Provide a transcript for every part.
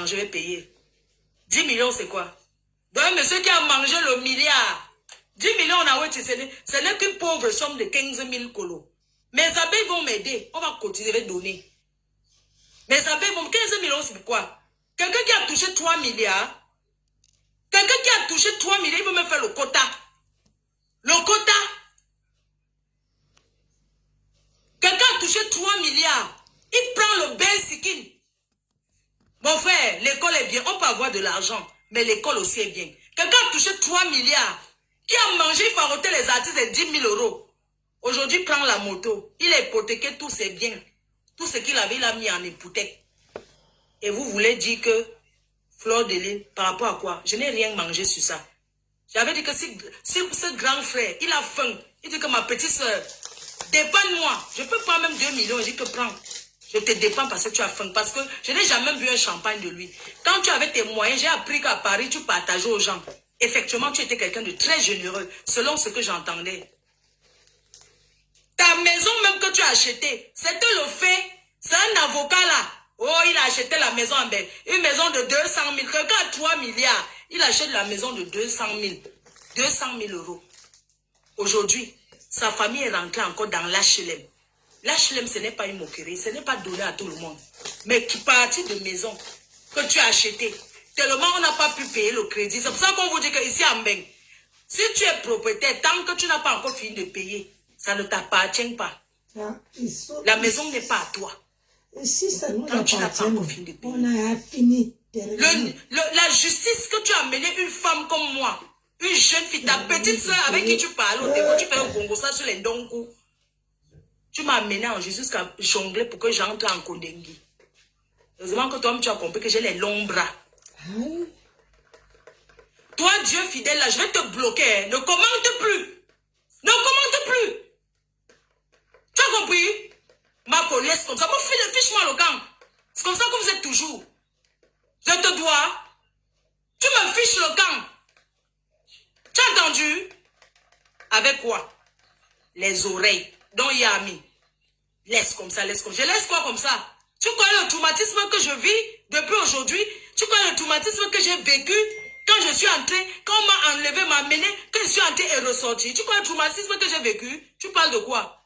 banque, je vais payer. 10 millions, c'est quoi? Donc, monsieur qui a mangé le milliard, 10 millions, on a ce n'est qu'une pauvre somme de 15 000 colos. Mes abeilles vont m'aider. On va continuer de donner. Mes abeilles vont... 15 millions, c'est quoi? Quelqu'un qui a touché 3 milliards, quelqu'un qui a touché 3 milliards, il veut me faire le quota. Le quota. Quelqu'un a touché 3 milliards. Il prend le basic. Mon frère, l'école est bien. On peut avoir de l'argent, mais l'école aussi est bien. Quelqu'un a touché 3 milliards. Qui a mangé, il faut arrêter les artistes de 10 000 euros. Aujourd'hui, il prend la moto. Il a hypothéqué tous ses biens. Tout ce qu'il avait, il a mis en hypothèque. Et vous voulez dire que Fleur de Lys, par rapport à quoi? Je n'ai rien mangé sur ça. J'avais dit que si ce grand frère, il a faim, il dit que ma petite soeur, dépanne-moi. Je peux prendre même 2 millions. Il dit que prends. Je te dépanne parce que tu as faim. Parce que je n'ai jamais bu un champagne de lui. Quand tu avais tes moyens, j'ai appris qu'à Paris, tu partageais aux gens. Effectivement, tu étais quelqu'un de très généreux, selon ce que j'entendais. Ta maison même que tu as achetée, c'était le fait. C'est un avocat là. Oh, il a acheté la maison en belle. Une maison de 200 000. Quelqu'un a 3 milliards. Il achète la maison de 200 000. 200 000 euros. Aujourd'hui, sa famille est rentrée encore dans l'HLM. L'HLM, ce n'est pas une moquerie. Ce n'est pas donné à tout le monde. Mais qui partie de maison que tu as acheté. Tellement on n'a pas pu payer le crédit. C'est pour ça qu'on vous dit qu'ici à Mbeng, si tu es propriétaire, tant que tu n'as pas encore fini de payer, ça ne t'appartient pas. La maison n'est pas à toi. Si ça nous tant que tu n'as pas encore fini de payer. On a fini. La justice que tu as amené une femme comme moi, une jeune fille, ta petite soeur avec qui tu parles au téléphone, tu fais un Congo ça sur les Ndonkou. Tu m'as amené en Jésus jusqu'à jongler pour que j'entre en Kondengi. Heureusement que toi-même tu as compris que j'ai les longs bras. Toi, Dieu fidèle, là, je vais te bloquer. Hein. Ne commente plus. Ne commente plus. Tu as compris? Ma laisse comme ça. Bon, fiche-moi le camp. C'est comme ça que vous êtes toujours. Je te dois. Tu me fiches le camp. Tu as entendu? Avec quoi? Les oreilles. Donc, il y a mis. Laisse comme ça, laisse comme ça. Je laisse quoi comme ça? Tu connais le traumatisme que je vis depuis aujourd'hui? Tu connais le traumatisme que j'ai vécu quand je suis entrée, quand on m'a enlevé, m'a amené, que je suis entrée et ressortie? Tu connais le traumatisme que j'ai vécu? Tu parles de quoi?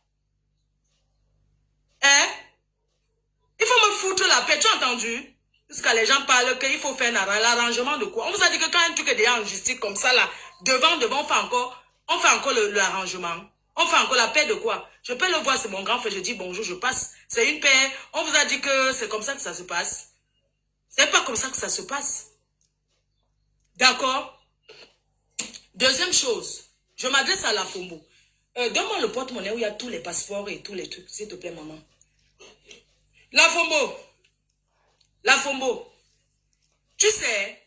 Hein? Il faut me foutre la paix, tu as entendu? Jusqu'à les gens parlent qu'il faut faire l'arrangement de quoi? On vous a dit que quand un truc est déjà en justice comme ça, là, devant, on fait encore l'arrangement. On fait encore la paix de quoi? Je peux le voir, c'est mon grand frère, je dis bonjour, je passe. C'est une paix. On vous a dit que c'est comme ça que ça se passe. C'est pas comme ça que ça se passe. D'accord? Deuxième chose, je m'adresse à la Fombo. Donne-moi le porte-monnaie où il y a tous les passeports et tous les trucs, s'il te plaît, maman. La Fombo, tu sais,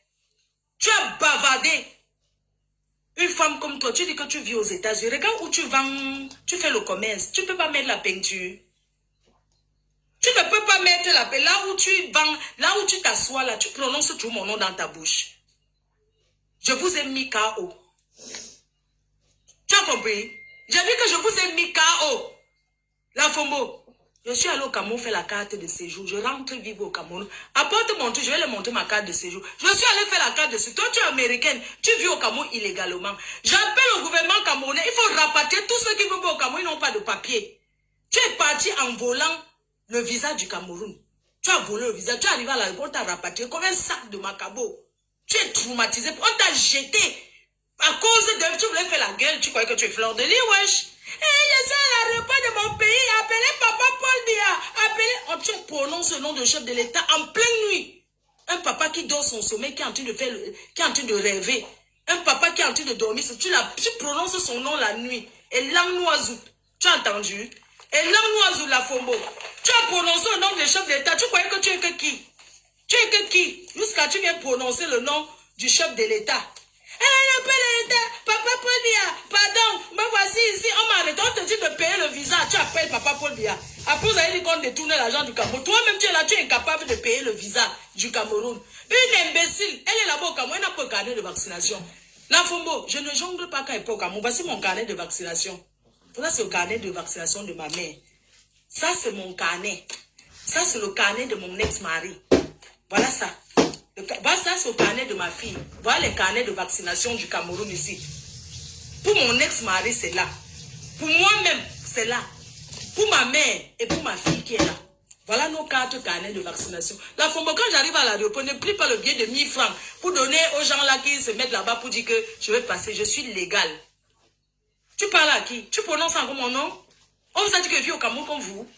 tu as bavardé. Une femme comme toi, tu dis que tu vis aux États-Unis. Regarde où tu vends, tu fais le commerce. Tu ne peux pas mettre la peinture. Tu ne peux pas mettre la peinture. Là où tu vends, là où tu t'assois, là, tu prononces tout mon nom dans ta bouche. Je vous ai mis KO. Tu as compris? J'ai dit que je vous ai mis KO. La Fombo. Je suis allé au Cameroun faire la carte de séjour. Je rentre vivre au Cameroun. Apporte mon truc, je vais leur montrer ma carte de séjour. Je suis allé faire la carte de séjour. Toi, tu es américaine. Tu vis au Cameroun illégalement. J'appelle au gouvernement camerounais. Il faut rapatrier tous ceux qui vont au Cameroun. Ils n'ont pas de papier. Tu es parti en volant le visa du Cameroun. Tu as volé le visa. Tu es arrivé à l'aéroport, tu as rapatrié comme un sac de macabo. Tu es traumatisé. On t'a jeté. À cause de... Tu voulais faire la gueule. Tu croyais que tu es Fleur de Lys, wesh. Je suis à l'aéroport de mon pays, appelez Papa Paul Biya, appelez... Tu prononces le nom de chef de l'État en pleine nuit. Un papa qui dort son sommeil, qui est en train de faire, qui est en train de rêver. Un papa qui est en train de dormir, tu prononces son nom la nuit. Et Langnoazou, tu as entendu? Et Langnoazou la Fombo, tu as prononcé le nom du chef de l'État, tu croyais que tu es que qui? Tu es que qui? Jusqu'à tu viens prononcer le nom du chef de l'État. Papa Paul Biya, pardon, me voici ici, on m'a arrêté, on te dit de payer le visa, tu appelles Papa Paul Biya. Après, vous avez dit qu'on détourne l'argent du Cameroun. Toi-même, tu es là, tu es incapable de payer le visa du Cameroun. Une imbécile, elle est là-bas au Cameroun, elle n'a pas de carnet de vaccination. La Fombo, je ne jongle pas quand elle est au Cameroun. Voici mon carnet de vaccination. Ça, c'est le carnet de vaccination de ma mère. Ça, c'est mon carnet. Ça, c'est le carnet de mon ex-mari. Voilà ça. m'intéresse au carnet de ma fille. Voilà les carnets de vaccination du Cameroun ici. Pour mon ex-mari, c'est là. Pour moi-même, c'est là. Pour ma mère et pour ma fille qui est là. Voilà nos cartes carnets de vaccination. La Fombo, quand j'arrive à l'aéroport, ne plie pas le billet de 1000 francs pour donner aux gens là qui se mettent là-bas pour dire que je vais passer. Je suis légal. Tu parles à qui? Tu prononces encore mon nom? On vous a dit que je vis au Cameroun comme vous.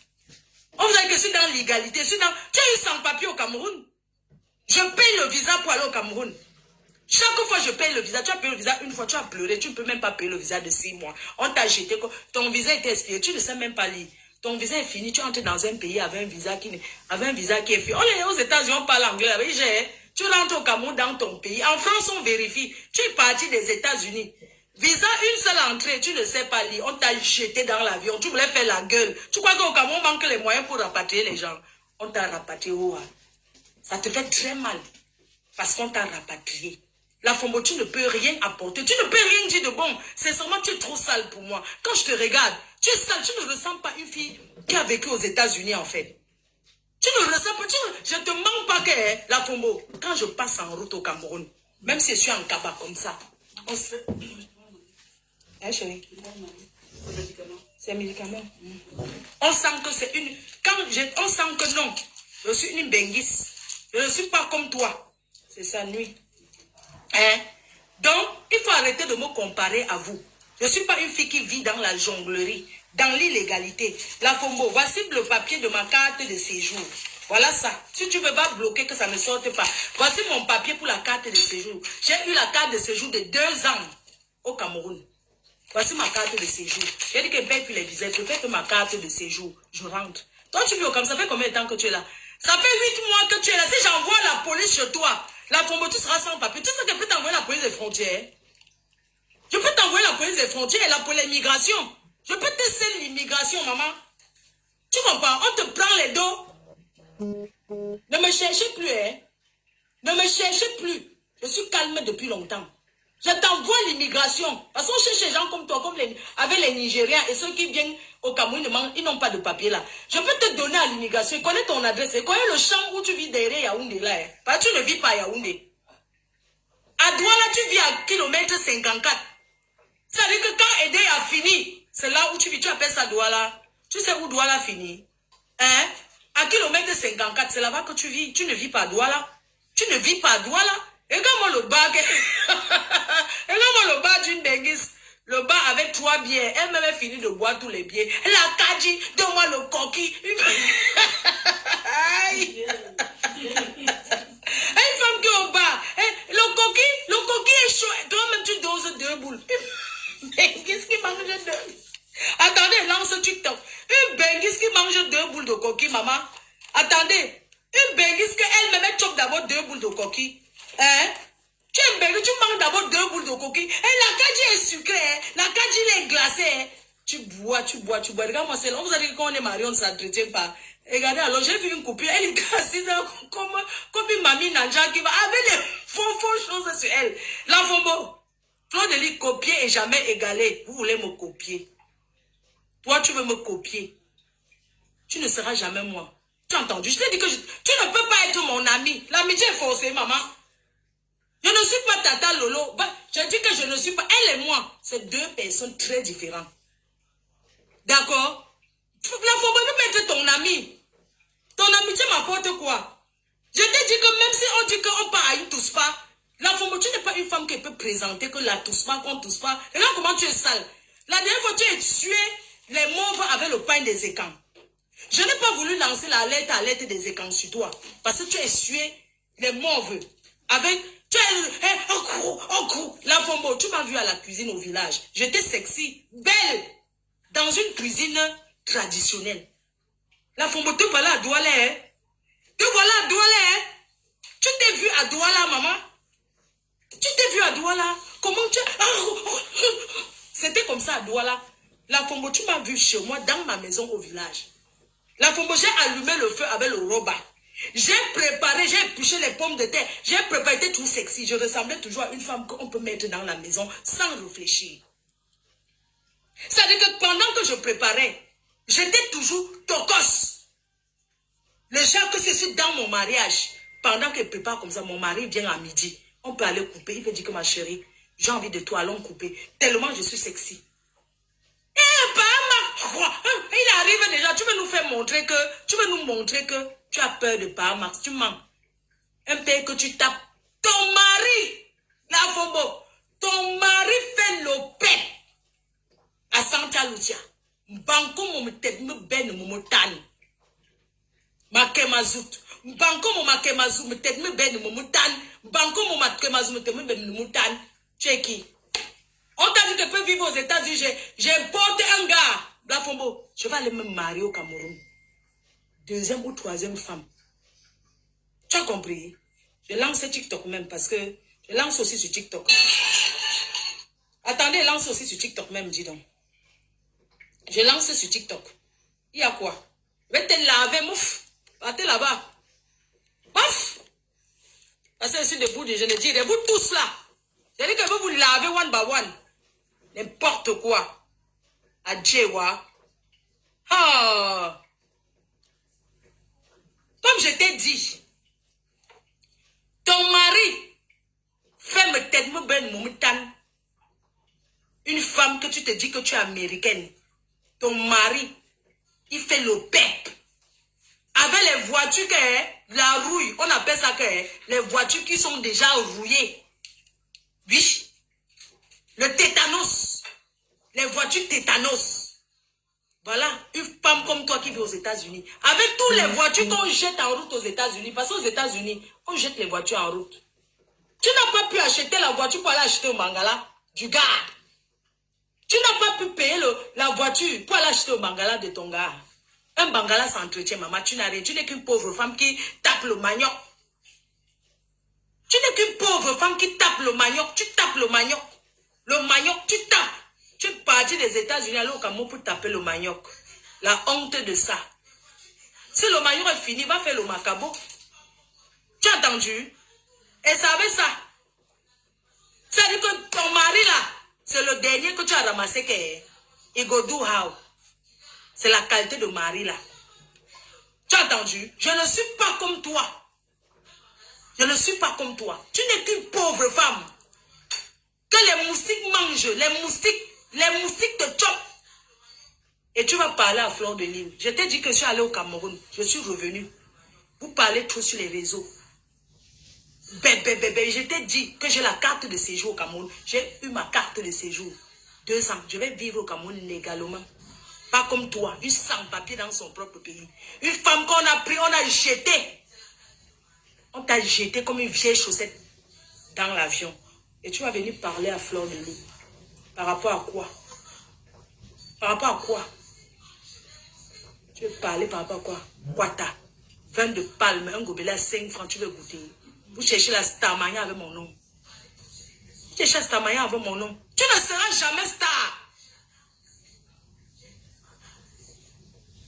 On vous a dit que je suis dans l'égalité. Tu as eu sans papier au Cameroun. Je paye le visa pour aller au Cameroun. Chaque fois je paye le visa, tu as payé le visa une fois, tu as pleuré, tu ne peux même pas payer le visa de 6 mois. On t'a jeté, ton visa était expiré, tu ne sais même pas lire. Ton visa est fini, tu entres dans un pays avec un visa qui est fini. On est aux États-Unis, on parle anglais. Tu rentres au Cameroun dans ton pays. En France, on vérifie. Tu es parti des États-Unis. Visa, une seule entrée, tu ne sais pas lire. On t'a jeté dans l'avion, tu voulais faire la gueule. Tu crois qu'au Cameroun, on manque les moyens pour rapatrier les gens. On t'a rapatrié où? Ça te fait très mal. Parce qu'on t'a rapatrié. La Fombo, tu ne peux rien apporter. Tu ne peux rien dire de bon. C'est seulement tu es trop sale pour moi. Quand je te regarde, tu es sale. Tu ne ressembles pas une fille qui a vécu aux États-Unis, en fait. Tu ne ressembles pas. Je ne te mens pas que la Fombo, quand je passe en route au Cameroun, même si je suis en cabas comme ça, on se... Hein, chérie? C'est un médicament. On sent que c'est une... On sent que non. Je suis une benguisse. Je ne suis pas comme toi. C'est ça, nuit. Hein? Donc, il faut arrêter de me comparer à vous. Je ne suis pas une fille qui vit dans la jonglerie, dans l'illégalité. La Fombo, voici le papier de ma carte de séjour. Voilà ça. Si tu ne veux pas bloquer que ça ne sorte pas. Voici mon papier pour la carte de séjour. J'ai eu la carte de séjour de 2 ans au Cameroun. Voici ma carte de séjour. J'ai dit que je paye plus les visas. Je fais que ma carte de séjour. Je rentre. Toi, tu vis au Cameroun. Ça fait combien de temps que tu es là? Ça fait 8 mois que tu es là. Si j'envoie la police chez toi, la Fombo, tu seras sans papier. Tu sais que je peux t'envoyer la police des frontières. Je peux t'envoyer la police des frontières et la police l'immigration. Je peux tester l'immigration, maman. Tu comprends? On te prend les dos. Ne me cherchez plus, hein. Ne me cherchez plus. Je suis calme depuis longtemps. Je t'envoie l'immigration. Parce qu'on cherche les gens comme toi, avec les Nigériens et ceux qui viennent au Cameroun, ils n'ont pas de papier là. Je peux te donner à l'immigration. Il connaît ton adresse. Il connaît le champ où tu vis derrière Yaoundé là. Hein. Parce que tu ne vis pas à Yaoundé. À Douala, tu vis à kilomètre 54. Ça veut dire que quand Edé a fini, c'est là où tu vis. Tu appelles ça Douala. Tu sais où Douala finit? Hein? À kilomètre 54, c'est là-bas que tu vis. Tu ne vis pas à Douala. Tu ne vis pas à Douala. Regarde-moi le bas. Regarde-moi le bas d'une benguisse. Le bas avec 3 bières. Elle m'avait fini de boire tous les bières. La Kadji, donne-moi le coquille. Une femme qui est au bas. Le coquille est chaud. Toi-même, tu doses 2 boules. Benguisse qui mange 2. Attendez, lance TikTok. Une benguisse qui mange 2 boules de coquille, maman. Attendez. Une benguisse qu'elle-même chope d'abord 2 boules de coquille. Hein? Tu es benguisse, tu manges d'abord 2 boules de coquille. Et la Kadji est sucrée. Hein? La Kadji est glacée. Hein? Tu bois. Regarde-moi, c'est là. On vous a dit qu'on est mariés, on ne s'entretient pas. Regardez, alors j'ai vu une copine, elle est assise comme une mamie Nanja qui va avec les faux choses sur elle. La Fombo, Fleur de Lys, copier et jamais égaler. Vous voulez me copier. Toi, tu veux me copier. Tu ne seras jamais moi. Tu as entendu? Je t'ai dit que tu ne peux pas être mon ami. L'amitié est forcée, maman. Je ne suis pas Tata Lolo. Je dis que je ne suis pas... Elle et moi, c'est 2 personnes très différentes. D'accord? La Fombo peut être ton ami. Ton amitié m'apporte quoi? Je t'ai dit que même si on dit qu'on part à une Touspa, la Fombo, tu n'es pas une femme qui peut présenter que la Touspa, qu'on Touspa. Regarde comment tu es sale. La dernière fois, tu as tué les mauves avec le pain des écans. Je n'ai pas voulu lancer la lettre des écans sur toi. Parce que tu as tué les mauves avec... Tu es en cours. La Fombo, tu m'as vu à la cuisine au village. J'étais sexy, belle, dans une cuisine traditionnelle. La Fombo, te voilà à Douala, hein? Te voilà à Douala, hein? Tu t'es vu à Douala, maman? Tu t'es vu à Douala? Comment tu... C'était comme ça à Douala. La Fombo, tu m'as vu chez moi, dans ma maison au village. La Fombo, j'ai allumé le feu avec le roba. J'ai préparé, j'ai épluché les pommes de terre. J'ai préparé, j'étais tout sexy. Je ressemblais toujours à une femme qu'on peut mettre dans la maison sans réfléchir. C'est-à-dire que pendant que je préparais, j'étais toujours tocos. Les gens que je suis dans mon mariage, pendant qu'elle prépare comme ça, mon mari vient à midi. On peut aller couper. Il peut dire que ma chérie, j'ai envie de toi, allons couper. Tellement je suis sexy. Il arrive déjà, tu veux nous faire montrer que, tu veux nous montrer que tu as peur de Max, tu mens. Un père que tu tapes. Ton mari, la Fombo, ton mari fait l'opé à Santa Lucia. Banco mon me ben mon tani. Makemazout. Banco mon makemazou me tête me ben mon tani. Banco mon makemazou me tête me ben mon tani. Tu es qui? On t'a dit que tu peux vivre aux États-Unis. J'ai porté un gars. Blafombo, je vais aller me marier au Cameroun. Deuxième ou troisième femme. Tu as compris? Je lance TikTok même parce que je lance aussi sur TikTok. Attendez, lance aussi sur TikTok même, dis donc. Je lance sur TikTok. Il y a quoi? Je vais te laver, mouf. Partez là-bas. Mouf. Parce que je suis debout, je le dis, debout tous là. C'est-à-dire que je vais vous laver one by one. N'importe quoi. Adjewa. Ah. Comme je t'ai dit, ton mari fait me tête me ben moutan. Une femme que tu te dis que tu es américaine. Ton mari, il fait le pep. Avec les voitures que la rouille, on appelle ça que les voitures qui sont déjà rouillées. Oui. Le tétanos. Les voitures tétanos. Voilà, une femme comme toi qui vit aux États-Unis. Avec toutes les voitures qu'on jette en route aux États-Unis. Parce qu'aux États-Unis, on jette les voitures en route. Tu n'as pas pu acheter la voiture pour aller acheter au Mangala du gars. Tu n'as pas pu payer la voiture pour aller acheter au Mangala de ton gars. Un Bangala s'entretient, maman. Tu n'as rien. Tu n'es qu'une pauvre femme qui tape le manioc. Tu n'es qu'une pauvre femme qui tape le manioc. Tu tapes le manioc. Le manioc, tu tapes. Tu es parti des États-Unis aller au Cameroun pour taper le manioc. La honte de ça. Si le manioc est fini, va faire le macabo. Tu as entendu? Et ça avait ça. Ça dit que ton mari là, c'est le dernier que tu as ramassé que il go do how. C'est la qualité de mari là. Tu as entendu? Je ne suis pas comme toi. Je ne suis pas comme toi. Tu n'es qu'une pauvre femme. Que les moustiques mangent, les moustiques te chopent. Et tu vas parler à Fleur de Lille. Je t'ai dit que je suis allé au Cameroun. Je suis revenu. Vous parlez trop sur les réseaux. Je t'ai dit que j'ai la carte de séjour au Cameroun. J'ai eu ma carte de séjour. 2 ans. Je vais vivre au Cameroun légalement. Pas comme toi, une sans-papier dans son propre pays. Une femme qu'on a pris, on a jeté. On t'a jeté comme une vieille chaussette dans l'avion. Et tu vas venir parler à Fleur de Lille. Par rapport à quoi? Par rapport à quoi? Tu veux parler par rapport à quoi? Quata. 20 de palme, un gobelet à 5 francs, tu veux goûter. Vous cherchez la starmania avec mon nom. Tu cherches la starmania avec mon nom. Tu ne seras jamais star.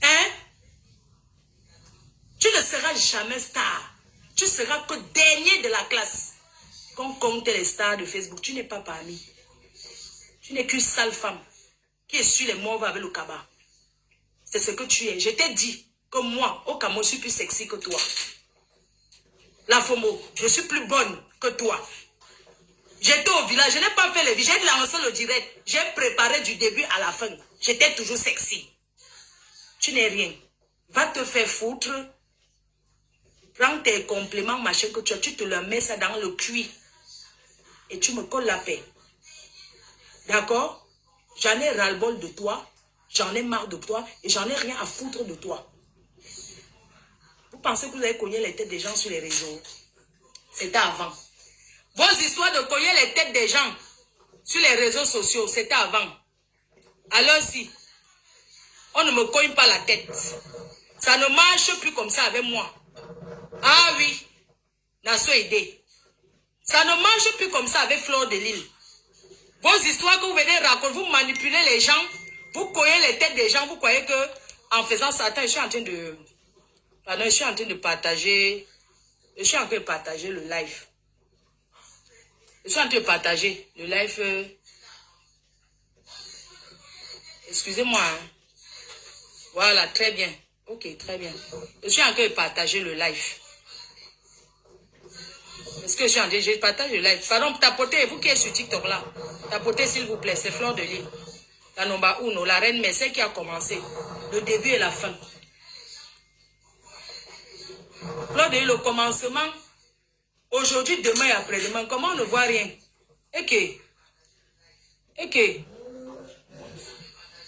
Hein? Tu ne seras jamais star. Tu seras que dernier de la classe. Quand on compte les stars de Facebook, tu n'es pas parmi. Tu n'es qu'une sale femme qui est sur les morts avec le cabas. C'est ce que tu es. Je t'ai dit que moi, au Cameroun, je suis plus sexy que toi. La FOMO, je suis plus bonne que toi. J'étais au village, je n'ai pas fait le village, j'ai lancé le direct. J'ai préparé du début à la fin. J'étais toujours sexy. Tu n'es rien. Va te faire foutre. Prends tes compléments, machin que tu as, tu te le mets ça dans le cuit. Et tu me colles la paix. D'accord? J'en ai ras-le-bol de toi. J'en ai marre de toi. Et j'en ai rien à foutre de toi. Vous pensez que vous avez cogné les têtes des gens sur les réseaux? C'était avant. Vos histoires de cogner les têtes des gens sur les réseaux sociaux, c'était avant. Alors si, on ne me cogne pas la tête. Ça ne marche plus comme ça avec moi. Ah oui, Nassau aidé. Ça ne marche plus comme ça avec Fleur de Lille. Vos histoires que vous venez raconter, vous manipulez les gens, vous cognez les têtes des gens, vous croyez que en faisant ça, attends, je suis en train de... Pardon, je suis en train de partager... Je suis en train de partager le live. Je suis en train de partager le live. Excusez-moi. Hein. Voilà, très bien. Ok, très bien. Je suis en train de partager le live. Parce que je partage le live. Pardon, tapotez, vous qui êtes sur TikTok là. Tapotez s'il vous plaît, c'est Fleur de Lys. La Nomba Uno, la reine Messé qui a commencé. Le début et la fin. Fleur de Lys, le commencement. Aujourd'hui, demain et après-demain, comment on ne voit rien? Et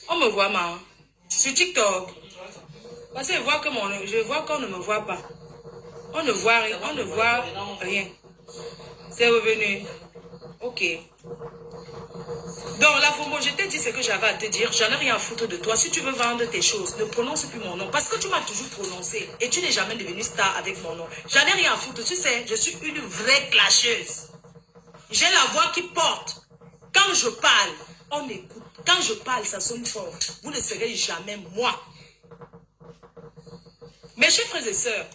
on me voit mal. Sur TikTok. Parce que je vois qu'on ne me voit pas. On ne voit rien. On ne voit rien. C'est revenu. Ok. Donc, la FOMO, je t'ai dit ce que j'avais à te dire. J'en ai rien à foutre de toi. Si tu veux vendre tes choses, ne prononce plus mon nom. Parce que tu m'as toujours prononcé. Et tu n'es jamais devenu star avec mon nom. J'en ai rien à foutre. Tu sais, je suis une vraie clasheuse. J'ai la voix qui porte. Quand je parle, on écoute. Quand je parle, ça sonne fort. Vous ne serez jamais moi. Mes chers frères et sœurs,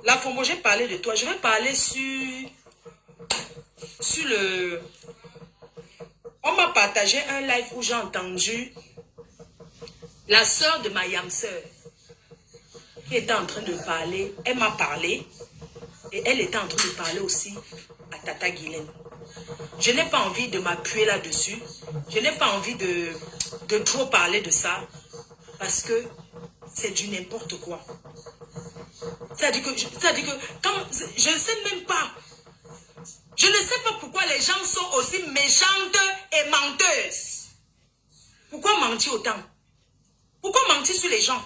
la FOMO, j'ai parlé de toi. Je vais parler sur le... On m'a partagé un live où j'ai entendu la sœur de ma yam sœur qui était en train de parler. Elle m'a parlé et elle était en train de parler aussi à Tata Guylaine. Je n'ai pas envie de m'appuyer là-dessus. Je n'ai pas envie de trop parler de ça parce que c'est du n'importe quoi. C'est-à-dire que quand, je ne sais même pas. Je ne sais pas pourquoi les gens sont aussi méchantes et menteuses. Pourquoi mentir autant? Pourquoi mentir sur les gens?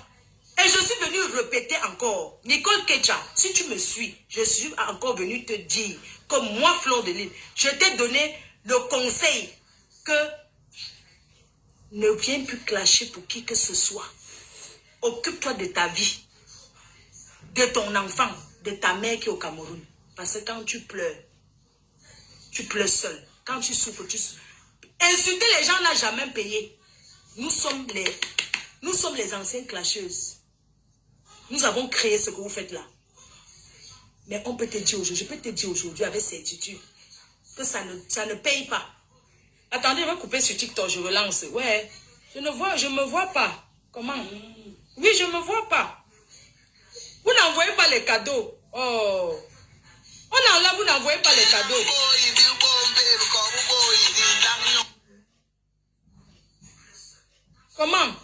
Et je suis venue répéter encore. Nicole Kecha, si tu me suis, je suis encore venue te dire que moi, Fleur de Lys, je t'ai donné le conseil que ne viens plus clasher pour qui que ce soit. Occupe-toi de ta vie, de ton enfant, de ta mère qui est au Cameroun. Parce que quand tu pleures seul. Quand tu souffres, tu souffres. Insulter les gens n'a jamais payé. Nous sommes les anciennes clasheuses. Nous avons créé ce que vous faites là. Mais on peut te dire aujourd'hui, je peux te dire aujourd'hui avec certitude que ça ne paye pas. Attendez, je vais couper sur TikTok, je relance. Ouais, je me vois pas. Comment? Oui, je me vois pas. Vous n'envoyez pas les cadeaux. Oh. On est là, vous n'envoyez pas les cadeaux. Comment?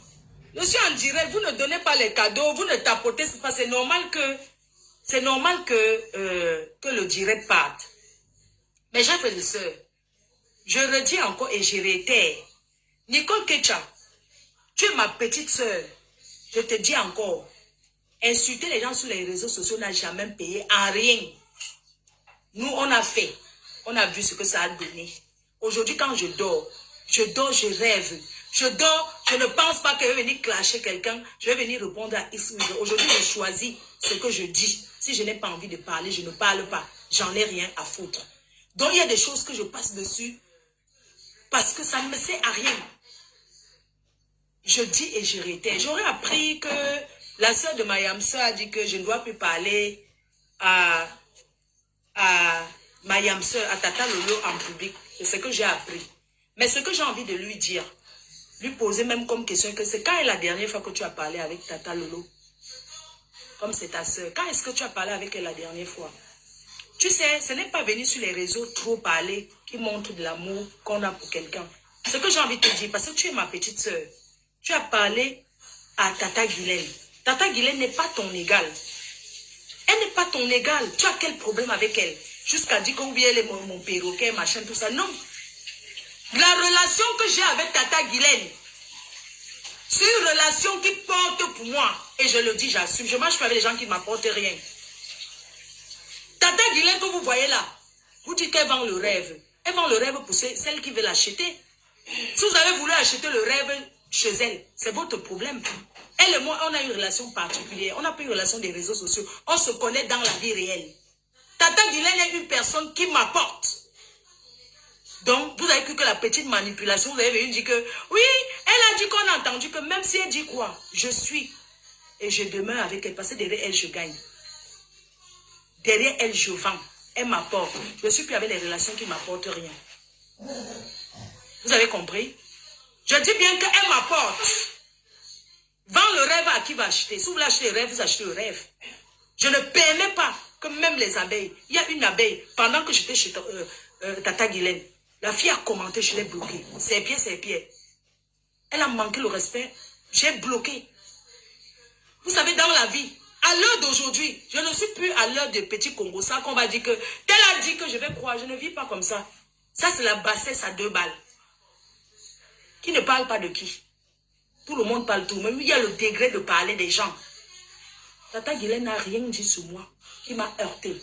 Je suis en direct, vous ne donnez pas les cadeaux, vous ne tapotez pas. C'est normal que le direct parte. Mais j'ai fait le soeur. Je redis encore et je réitère. Nicole Kecha, tu es ma petite soeur. Je te dis encore. Insulter les gens sur les réseaux sociaux n'a jamais payé en rien. Nous, on a fait. On a vu ce que ça a donné. Aujourd'hui, quand je dors, je rêve. Je dors, je ne pense pas que je vais venir clasher quelqu'un. Je vais venir répondre à X. Aujourd'hui, je choisis ce que je dis. Si je n'ai pas envie de parler, je ne parle pas. J'en ai rien à foutre. Donc, il y a des choses que je passe dessus parce que ça ne me sert à rien. Je dis et je réitère. J'aurais appris que la sœur de ma yam sœur a dit que je ne dois plus parler à ma yam sœur, à Tata Lolo en public. C'est ce que j'ai appris. Mais ce que j'ai envie de lui dire, lui poser même comme question, que c'est quand est la dernière fois que tu as parlé avec Tata Lolo? Comme c'est ta sœur. Quand est-ce que tu as parlé avec elle la dernière fois? Tu sais, ce n'est pas venir sur les réseaux trop parler qui montre de l'amour qu'on a pour quelqu'un. Ce que j'ai envie de te dire, parce que tu es ma petite sœur, tu as parlé à Tata Guylaine. Tata Guylaine n'est pas ton égale. Elle n'est pas ton égale. Tu as quel problème avec elle? Jusqu'à dire que oui, elle est mon perroquet, machin, tout ça. Non. La relation que j'ai avec Tata Guylaine, c'est une relation qui porte pour moi. Et je le dis, j'assume. Je marche pas avec les gens qui ne m'apportent rien. Tata Guylaine que vous voyez là, vous dites qu'elle vend le rêve. Elle vend le rêve pour celle qui veut l'acheter. Si vous avez voulu acheter le rêve chez elle, c'est votre problème. Elle et moi, on a une relation particulière. On n'a pas une relation des réseaux sociaux. On se connaît dans la vie réelle. Tata Guylaine est une personne qui m'apporte. Donc, vous avez cru que la petite manipulation, vous avez venu dire que, oui, elle a dit qu'on a entendu que même si elle dit quoi, je suis et je demeure avec elle parce que derrière elle, je gagne. Derrière elle, je vends. Elle m'apporte. Je ne suis plus avec les relations qui ne m'apportent rien. Vous avez compris? Je dis bien qu'elle m'apporte. Vends le rêve à qui va acheter. Si vous voulez acheter le rêve, vous achetez le rêve. Je ne permets pas que même les abeilles, il y a une abeille, pendant que j'étais chez Tata Guylaine, la fille a commenté, je l'ai bloqué. Ses pieds. Elle a manqué le respect, j'ai bloqué. Vous savez, dans la vie, à l'heure d'aujourd'hui, je ne suis plus à l'heure de petit Congo, ça qu'on va dire que, tel a dit que je vais croire, je ne vis pas comme ça. Ça, c'est la bassesse à 2 balles. Qui ne parle pas de qui? Tout le monde parle tout, mais il y a le degré de parler des gens. Tata Guylaine n'a rien dit sur moi qui m'a heurté.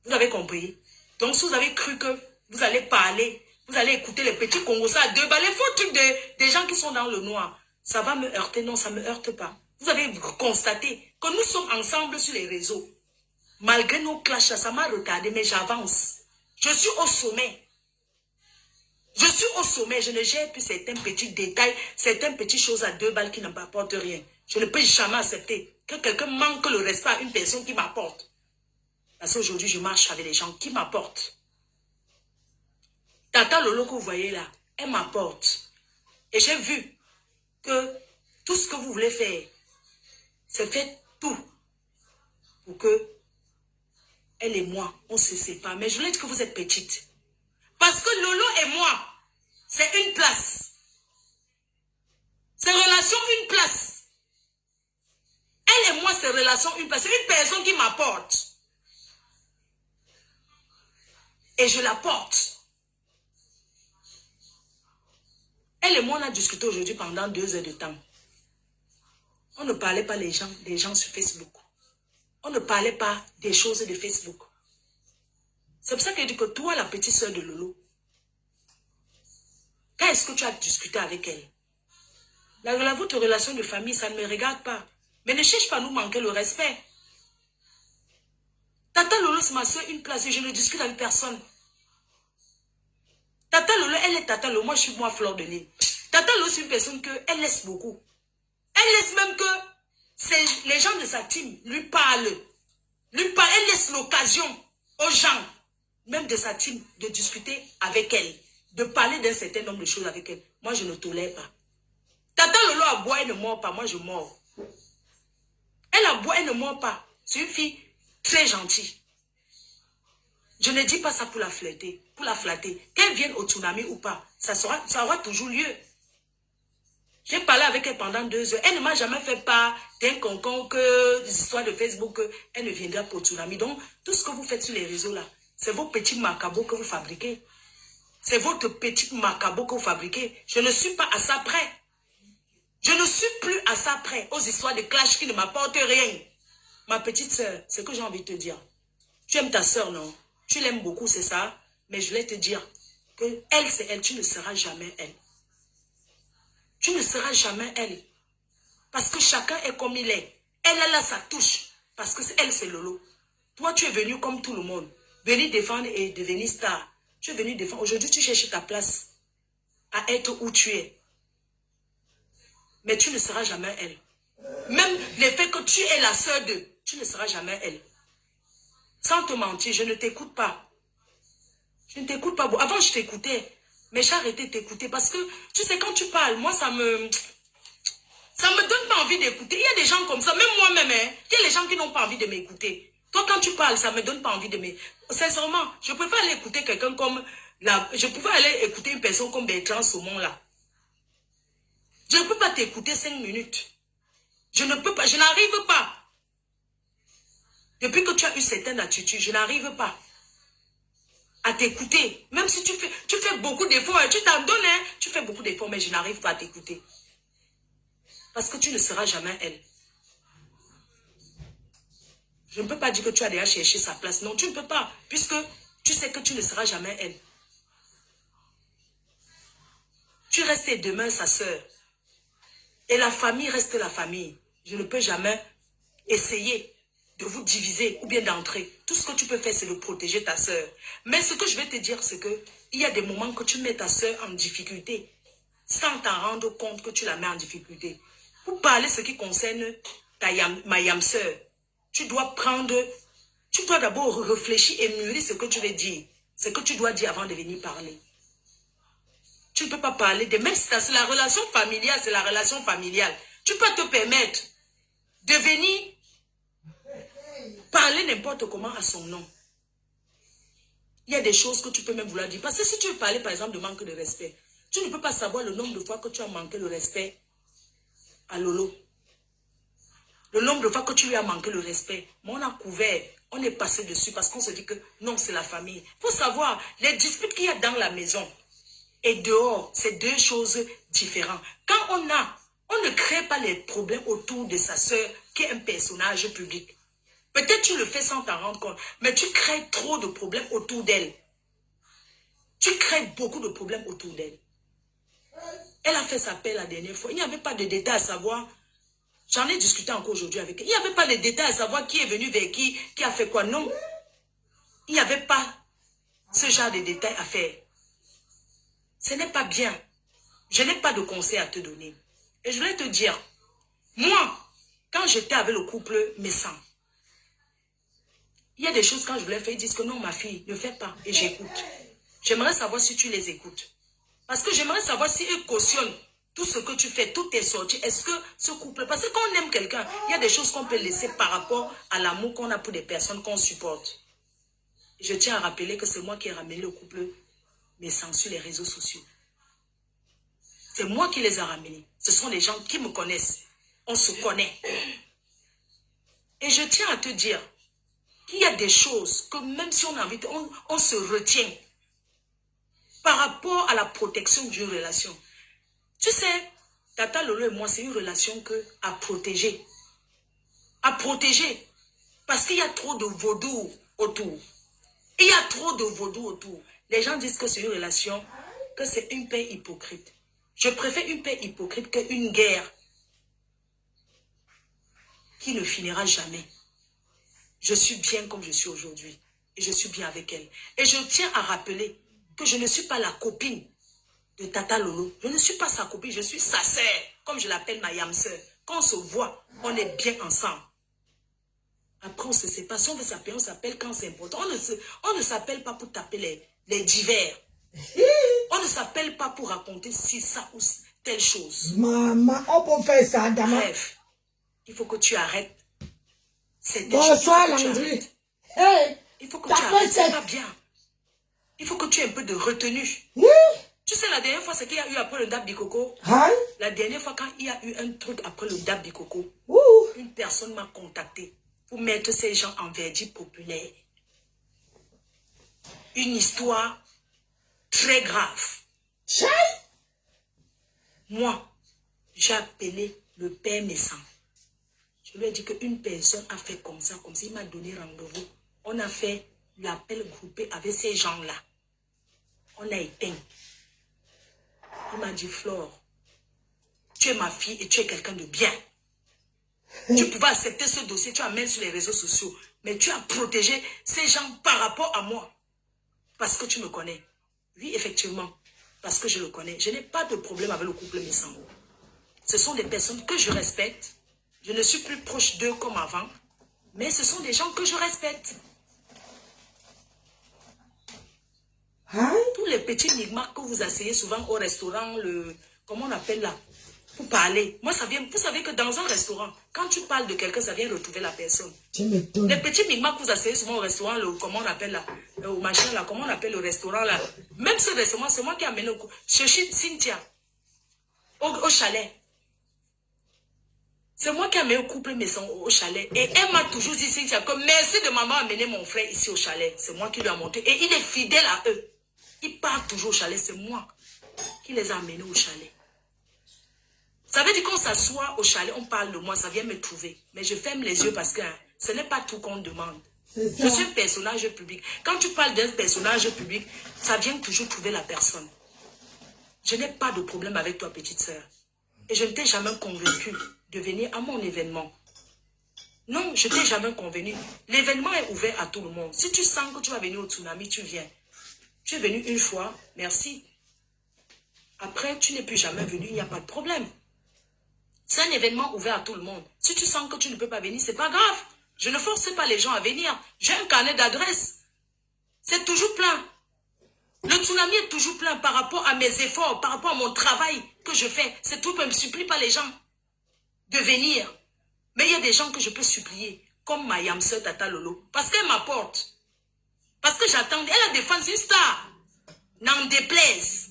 Vous avez compris? Donc, si vous avez cru que vous allez parler, vous allez écouter les petits Congos, ça à 2 balles, les faux trucs des gens qui sont dans le noir, ça va me heurter. Non, ça ne me heurte pas. Vous avez constaté que nous sommes ensemble sur les réseaux. Malgré nos clashs, ça m'a retardé, mais j'avance. Je suis au sommet. Je suis au sommet, je ne gère plus certains petits détails, certaines petites choses à 2 balles qui ne m'apportent rien. Je ne peux jamais accepter que quelqu'un manque le respect à une personne qui m'apporte. Parce qu'aujourd'hui, je marche avec les gens qui m'apportent. Tata Lolo que vous voyez là, elle m'apporte. Et j'ai vu que tout ce que vous voulez faire, c'est faire tout pour que elle et moi, on ne se sépare. Mais je voulais dire que vous êtes petite. Parce que Lolo et moi, c'est une place. C'est relation une place. Elle et moi, c'est relation une place. C'est une personne qui m'apporte. Et je la porte. Elle et moi, on a discuté aujourd'hui pendant 2 heures de temps. On ne parlait pas des gens sur Facebook. On ne parlait pas des choses de Facebook. C'est pour ça que je dis que toi, la petite soeur de Lolo, quand est-ce que tu as discuté avec elle? Votre relation de famille, ça ne me regarde pas. Mais ne cherche pas à nous manquer le respect. Tata Lolo, c'est ma soeur, une place et je ne discute avec personne. Tata Lolo, elle est Tata Lolo, moi je suis moi Fleur de Lys. Tata Lolo, c'est une personne qu'elle laisse beaucoup. Elle laisse même que les gens de sa team lui parlent. Elle laisse l'occasion aux gens, même de sa team, de discuter avec elle, de parler d'un certain nombre de choses avec elle. Moi, je ne tolère pas. Tata Lolo a boit, elle ne mord pas, moi je mords. Elle a boit, elle ne mord pas. C'est une fille très gentille. Je ne dis pas ça pour la flatter, Qu'elle vienne au tsunami ou pas, ça aura toujours lieu. J'ai parlé avec elle pendant 2 heures. Elle ne m'a jamais fait part d'un concon des histoires de Facebook, elle ne viendra pour tsunami. Donc, tout ce que vous faites sur les réseaux là, c'est vos petits macabots que vous fabriquez. C'est votre petit macabo que vous fabriquez. Je ne suis pas à ça près. Je ne suis plus à ça près aux histoires de clash qui ne m'apportent rien. Ma petite soeur, c'est ce que j'ai envie de te dire. Tu aimes ta soeur, non? Tu l'aimes beaucoup, c'est ça? Mais je voulais te dire que elle, c'est elle. Tu ne seras jamais elle. Tu ne seras jamais elle. Parce que chacun est comme il est. Elle a sa touche. Parce que elle, c'est Lolo. Toi, tu es venu comme tout le monde. Venir défendre et devenir star. Tu es venu défendre. Aujourd'hui, tu cherches ta place à être où tu es. Mais tu ne seras jamais elle. Même le fait que tu es la sœur d'eux, tu ne seras jamais elle. Sans te mentir, je ne t'écoute pas. Je ne t'écoute pas. Avant, je t'écoutais. Mais j'ai arrêté de t'écouter parce que, tu sais, quand tu parles, moi, ça me donne pas envie d'écouter. Il y a des gens comme ça, même moi-même, hein, il y a des gens qui n'ont pas envie de m'écouter. Toi, quand tu parles, ça me donne pas envie de m'écouter. Sincèrement, je préfère aller écouter quelqu'un comme... Je préfère aller écouter une personne comme Bertrand Saumon, là. Je ne peux pas t'écouter 5 minutes. Je ne peux pas, je n'arrive pas. Depuis que tu as eu certaines attitudes, je n'arrive pas à t'écouter. Même si tu fais beaucoup d'efforts, tu t'en donnes, hein, tu fais beaucoup d'efforts, mais je n'arrive pas à t'écouter. Parce que tu ne seras jamais elle. Je ne peux pas dire que tu as déjà cherché sa place. Non, tu ne peux pas, puisque tu sais que tu ne seras jamais elle. Tu restes et demeures sa sœur. Et la famille reste la famille. Je ne peux jamais essayer de vous diviser ou bien d'entrer. Tout ce que tu peux faire, c'est de protéger ta sœur. Mais ce que je vais te dire, c'est que il y a des moments que tu mets ta sœur en difficulté sans t'en rendre compte que tu la mets en difficulté. Pour parler ce qui concerne ma yam sœur, tu dois d'abord réfléchir et mûrir ce que tu veux dire. Ce que tu dois dire avant de venir parler. Tu ne peux pas parler de... Même si c'est la relation familiale, c'est la relation familiale. Tu peux te permettre de venir parler n'importe comment à son nom. Il y a des choses que tu peux même vouloir dire. Parce que si tu veux parler, par exemple, de manque de respect, tu ne peux pas savoir le nombre de fois que tu as manqué le respect à Lolo. Le nombre de fois que tu lui as manqué le respect. Mais on a couvert, on est passé dessus parce qu'on se dit que non, c'est la famille. Il faut savoir, les disputes qu'il y a dans la maison et dehors, c'est deux choses différentes. Quand on ne crée pas les problèmes autour de sa sœur qui est un personnage public. Peut-être tu le fais sans t'en rendre compte, mais tu crées trop de problèmes autour d'elle. Tu crées beaucoup de problèmes autour d'elle. Elle a fait sa paix la dernière fois. Il n'y avait pas de détails à savoir. J'en ai discuté encore aujourd'hui avec elle. Il n'y avait pas de détails à savoir qui est venu vers qui a fait quoi. Non. Il n'y avait pas ce genre de détails à faire. Ce n'est pas bien. Je n'ai pas de conseils à te donner. Et je voulais te dire, moi, quand j'étais avec le couple Messan, il y a des choses quand je voulais faire, ils disent que non, ma fille, ne fais pas. Et j'écoute. J'aimerais savoir si tu les écoutes. Parce que j'aimerais savoir si eux cautionnent tout ce que tu fais, toutes tes sorties. Est-ce que ce couple... Parce que quand on aime quelqu'un, il y a des choses qu'on peut laisser par rapport à l'amour qu'on a pour des personnes qu'on supporte. Je tiens à rappeler que c'est moi qui ai ramené le couple Messan sur les réseaux sociaux. C'est moi qui les ai ramenés. Ce sont des gens qui me connaissent. On se connaît. Et je tiens à te dire qu'il y a des choses que même si on a envie, on se retient par rapport à la protection d'une relation. Tu sais, Tata Lolo et moi, c'est une relation à protéger. À protéger. Parce qu'il y a trop de vaudou autour. Il y a trop de vaudou autour. Les gens disent que c'est une relation, que c'est une paix hypocrite. Je préfère une paix hypocrite qu'une guerre qui ne finira jamais. Je suis bien comme je suis aujourd'hui. Et je suis bien avec elle. Et je tiens à rappeler que je ne suis pas la copine de Tata Lolo. Je ne suis pas sa copine, je suis sa sœur. Comme je l'appelle ma yam sœur. Quand on se voit, on est bien ensemble. Après, on se sépare. Si on veut s'appeler, on s'appelle quand c'est important. On ne s'appelle pas pour taper les divers. On ne s'appelle pas pour raconter si ça ou telle chose. Maman, on peut faire ça, Dama. Bref, il faut que tu arrêtes. Bonsoir, Landry. Hey, il faut que tu arrêtes, c'est pas bien. Il faut que tu aies un peu de retenue. Oui. Tu sais, la dernière fois, c'est qu'il y a eu après le Dab Bikoko. Hein? La dernière fois, quand il y a eu un truc après le Dab Bikoko, une personne m'a contacté pour mettre ces gens en verdict populaire. Une histoire très grave. Chai? Moi, j'ai appelé le père Messan. Je lui ai dit qu'une personne a fait comme ça, il m'a donné rendez-vous. On a fait l'appel groupé avec ces gens-là. On a éteint. Il m'a dit, Flore, tu es ma fille et tu es quelqu'un de bien. Tu pouvais accepter ce dossier, tu amènes sur les réseaux sociaux. Mais tu as protégé ces gens par rapport à moi. Parce que tu me connais. Oui, effectivement. Parce que je le connais. Je n'ai pas de problème avec le couple Messan. Ce sont des personnes que je respecte. Je ne suis plus proche d'eux comme avant. Mais ce sont des gens que je respecte. Hein? Tous les petits migmarques que vous asseyez souvent au restaurant, comment on appelle là, pour parler. Moi, ça vient, vous savez que dans un restaurant, quand tu parles de quelqu'un, ça vient retrouver la personne. Tu m'étonnes. Les petits migmarques que vous asseyez souvent au restaurant, comment on appelle là, au machin là, comment on appelle le restaurant là. Même ce restaurant, c'est moi qui ai amené chez Cynthia, au chalet. C'est moi qui ai amené le couple Messan au chalet. Et elle m'a toujours dit, Cynthia, que merci de m'avoir amené mon frère ici au chalet. C'est moi qui lui ai montré. Et il est fidèle à eux. Il part toujours au chalet. C'est moi qui les ai amenés au chalet. Ça veut dire qu'on s'assoit au chalet, on parle de moi, ça vient me trouver. Mais je ferme les yeux parce que ce n'est pas tout qu'on demande. Je suis un personnage public. Quand tu parles d'un personnage public, ça vient toujours trouver la personne. Je n'ai pas de problème avec toi, petite sœur. Et je ne t'ai jamais convaincu de venir à mon événement. Non, je ne t'ai jamais convenu. L'événement est ouvert à tout le monde. Si tu sens que tu vas venir au tsunami, tu viens. Tu es venu une fois, merci. Après, tu n'es plus jamais venu, il n'y a pas de problème. C'est un événement ouvert à tout le monde. Si tu sens que tu ne peux pas venir, c'est pas grave. Je ne force pas les gens à venir. J'ai un carnet d'adresses. C'est toujours plein. Le tsunami est toujours plein par rapport à mes efforts, par rapport à mon travail que je fais. C'est tout, je ne supplie pas les gens de venir. Mais il y a des gens que je peux supplier comme ma yamseur Tata Lolo. Parce qu'elle m'apporte. Parce que j'attends. Elle a défendu une star. N'en déplaise.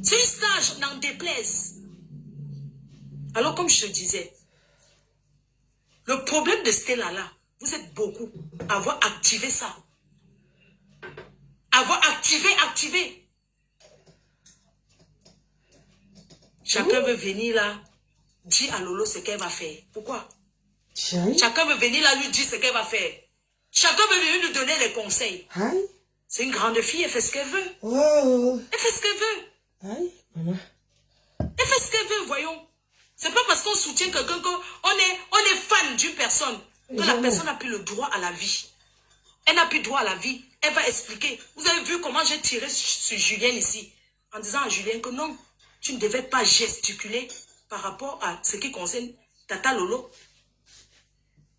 C'est une star, n'en déplaise. Alors, comme je te disais, le problème de Stella là, vous êtes beaucoup à avoir activé ça. Avoir activé. Chacun veut venir là, dire à Lolo ce qu'elle va faire. Pourquoi? Chacun veut venir là, lui dire ce qu'elle va faire. Chacun veut venir lui donner les conseils. C'est une grande fille, elle fait ce qu'elle veut. Elle fait ce qu'elle veut. Elle fait ce qu'elle veut, voyons. C'est pas parce qu'on soutient quelqu'un qu'on est fan d'une personne que la personne n'a plus le droit à la vie. Elle n'a plus droit à la vie. Elle va expliquer. Vous avez vu comment j'ai tiré sur Julien ici, en disant à Julien que non, tu ne devais pas gesticuler par rapport à ce qui concerne Tata Lolo.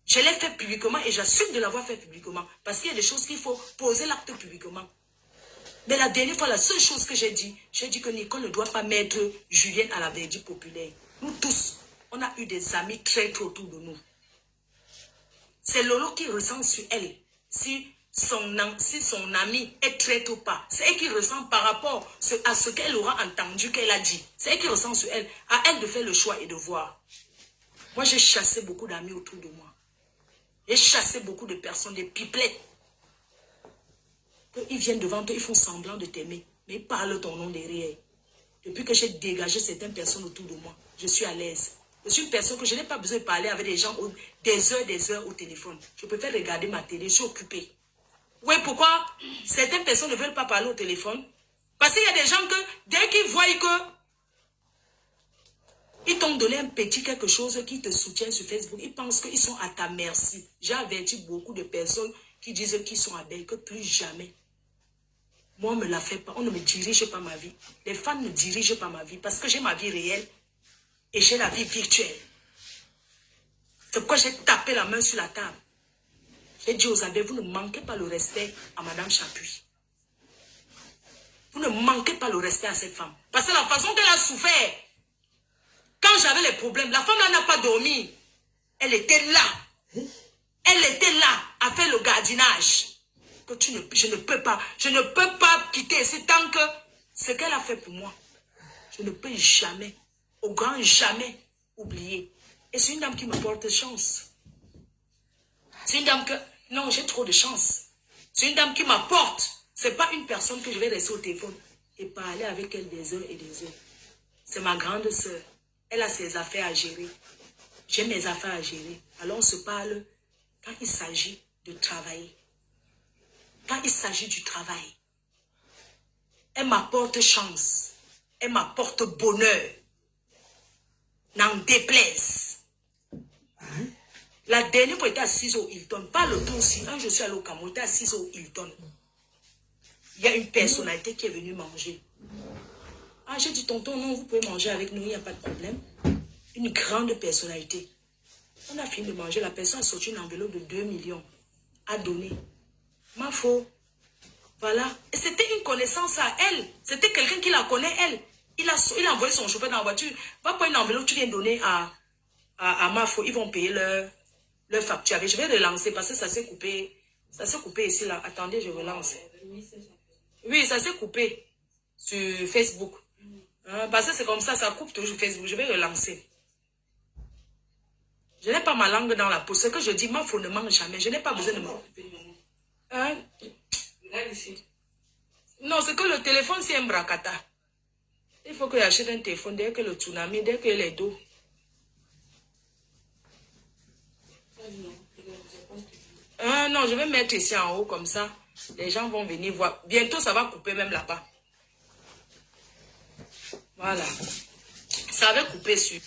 Je l'ai fait publiquement et j'assume de l'avoir fait publiquement. Parce qu'il y a des choses qu'il faut poser l'acte publiquement. Mais la dernière fois, la seule chose que j'ai dit que Nicole ne doit pas mettre Julien à la verdict populaire. Nous tous, on a eu des amis traîtres autour de nous. C'est Lolo qui ressent sur elle. Si son ami est traître ou pas. C'est elle qui ressent par rapport à ce qu'elle aura entendu, qu'elle a dit. C'est elle qui ressent sur elle. À elle de faire le choix et de voir. Moi, j'ai chassé beaucoup d'amis autour de moi. J'ai chassé beaucoup de personnes, des pipelettes. Ils viennent devant toi, ils font semblant de t'aimer. Mais ils parlent ton nom derrière. Depuis que j'ai dégagé certaines personnes autour de moi, je suis à l'aise. Je suis une personne que je n'ai pas besoin de parler avec des gens des heures au téléphone. Je préfère regarder ma télé, je suis occupée. Oui, pourquoi certaines personnes ne veulent pas parler au téléphone? Parce qu'il y a des gens que, dès qu'ils voient que ils t'ont donné un petit quelque chose qui te soutient sur Facebook, ils pensent qu'ils sont à ta merci. J'ai averti beaucoup de personnes qui disent qu'ils sont à Belle, que plus jamais. Moi, on ne me la fait pas, on ne me dirige pas ma vie. Les fans ne dirigent pas ma vie parce que j'ai ma vie réelle et j'ai la vie virtuelle. C'est pourquoi j'ai tapé la main sur la table. J'ai dit aux amis, vous ne manquez pas le respect à Madame Chapuis. Vous ne manquez pas le respect à cette femme. Parce que la façon qu'elle a souffert, quand j'avais les problèmes, la femme là n'a pas dormi. Elle était là. Elle était là à faire le gardinage. Que je ne peux pas quitter ici tant que ce qu'elle a fait pour moi, je ne peux jamais, au grand jamais, oublier. Et c'est une dame qui me porte chance. C'est une dame que, non, j'ai trop de chance. C'est une dame qui m'apporte. C'est pas une personne que je vais rester au téléphone et parler avec elle des heures et des heures. C'est ma grande sœur. Elle a ses affaires à gérer. J'ai mes affaires à gérer. Alors on se parle quand il s'agit de travailler. Quand il s'agit du travail, elle m'apporte chance, elle m'apporte bonheur, n'en déplaise. La dernière fois, j'étais assise au Hilton, pas le tout aussi, quand je suis allée au Cameroun, j'étais assise au Hilton. Il y a une personnalité qui est venue manger. Ah, j'ai dit, tonton, non, vous pouvez manger avec nous, il n'y a pas de problème. Une grande personnalité. On a fini de manger, la personne a sorti une enveloppe de 2 millions à donner. Ma faux. Voilà. Et c'était une connaissance à elle. C'était quelqu'un qui la connaît, elle. Il a envoyé son chauffeur dans la voiture. Va pas une enveloppe, tu viens donner à ma faux. Ils vont payer leur facture. Je vais relancer parce que ça s'est coupé. Ça s'est coupé ici, là. Attendez, je relance. Oui, ça s'est coupé sur Facebook. Hein, parce que c'est comme ça coupe toujours Facebook. Je vais relancer. Je n'ai pas ma langue dans la peau. Ce que je dis, ma faux ne mange jamais. Je n'ai pas besoin de manger. Hein? Non, c'est que le téléphone, c'est un bracata. Il faut que j'achète un téléphone dès que le tsunami, dès que les dos. Non, je vais mettre ici en haut comme ça. Les gens vont venir voir. Bientôt, ça va couper même là-bas. Voilà. Ça avait coupé sur.